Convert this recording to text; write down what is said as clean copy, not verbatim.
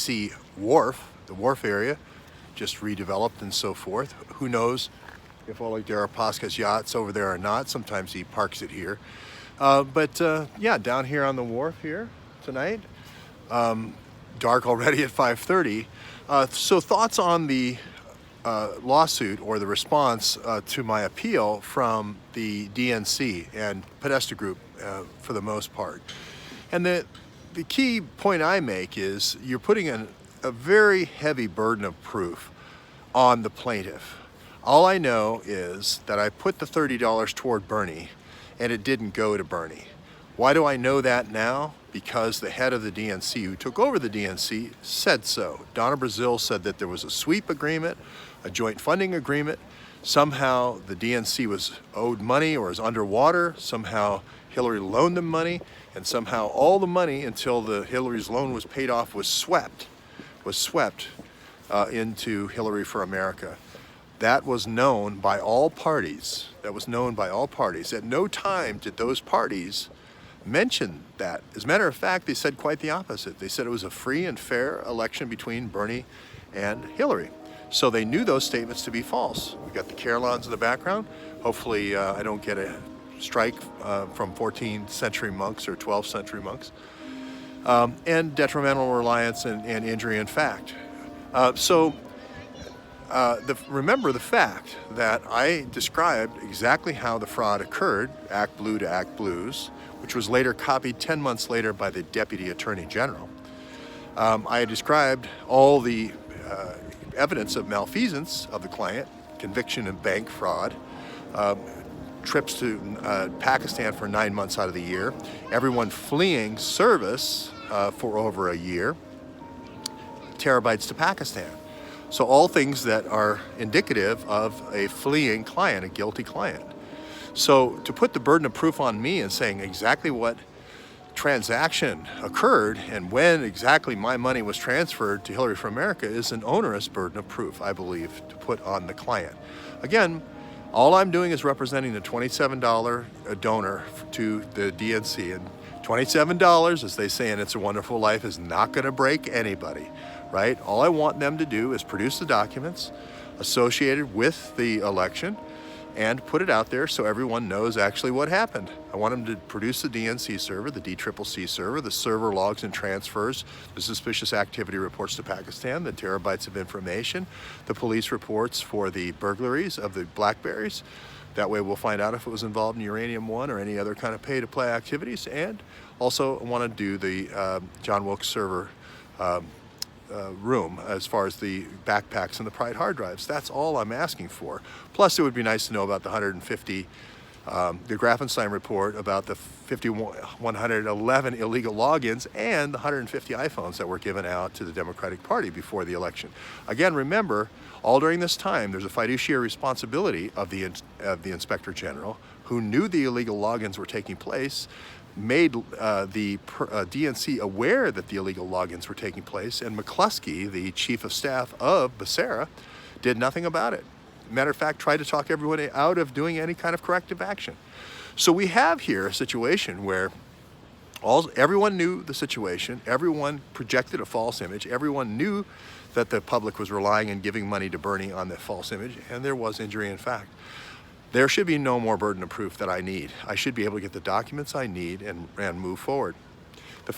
see wharf, the wharf area, just redeveloped and so forth. Who knows if Oleg Deripaska's yacht's over there or not. Sometimes he parks it here. Yeah, down here on the wharf here tonight. Dark already at 5:30. So thoughts on the lawsuit or the response to my appeal from the DNC and Podesta Group for the most part. And the key point I make is you're putting a very heavy burden of proof on the plaintiff. All I know is that I put the $30 toward Bernie and it didn't go to Bernie. Why do I know that now? Because the head of the DNC who took over the DNC said so. Donna Brazil said that there was a sweep agreement, a joint funding agreement. Somehow the DNC was owed money or is underwater. Somehow Hillary loaned them money, and somehow all the money until Hillary's loan was paid off was swept into Hillary for America. That was known by all parties. At no time did those parties mention that. As a matter of fact, they said quite the opposite. They said it was a free and fair election between Bernie and Hillary. So they knew those statements to be false. We got the Carillons in the background. Hopefully I don't get a strike from 14th century monks or 12th century monks. And detrimental reliance and injury in fact. Remember the fact that I described exactly how the fraud occurred, Act Blue to Act Blues, which was later copied 10 months later by the Deputy Attorney General. I described all the evidence of malfeasance of the client, conviction of bank fraud, trips to Pakistan for 9 months out of the year, everyone fleeing service for over a year, terabytes to Pakistan. So all things that are indicative of a fleeing client, a guilty client. So to put the burden of proof on me and saying exactly what transaction occurred and when exactly my money was transferred to Hillary for America is an onerous burden of proof, I believe, to put on the client. Again, all I'm doing is representing the $27 donor to the DNC, and $27, as they say in It's a Wonderful Life, is not going to break anybody, right? All I want them to do is produce the documents associated with the election and put it out there so everyone knows actually what happened. I want them to produce the DNC server, the DCCC server, the server logs and transfers, the suspicious activity reports to Pakistan, the terabytes of information, the police reports for the burglaries of the Blackberries. That way we'll find out if it was involved in Uranium One or any other kind of pay-to-play activities. And also I want to do the John Wilkes server room as far as the backpacks and the Pried Hard Drives. That's all I'm asking for. Plus, it would be nice to know about the 150, the Grafenstine report about the 111 illegal logins and the 150 iPhones that were given out to the Democratic Party before the election. Again, remember, all during this time, there's a fiduciary responsibility of the Inspector General, who knew the illegal logins were taking place, made the DNC aware that the illegal logins were taking place, and McCluskey, the chief of staff of Becerra, did nothing about it. Matter of fact, tried to talk everyone out of doing any kind of corrective action. So we have here a situation where everyone knew the situation, everyone projected a false image, everyone knew that the public was relying and giving money to Bernie on that false image, and there was injury in fact. There should be no more burden of proof that I need. I should be able to get the documents I need and move forward.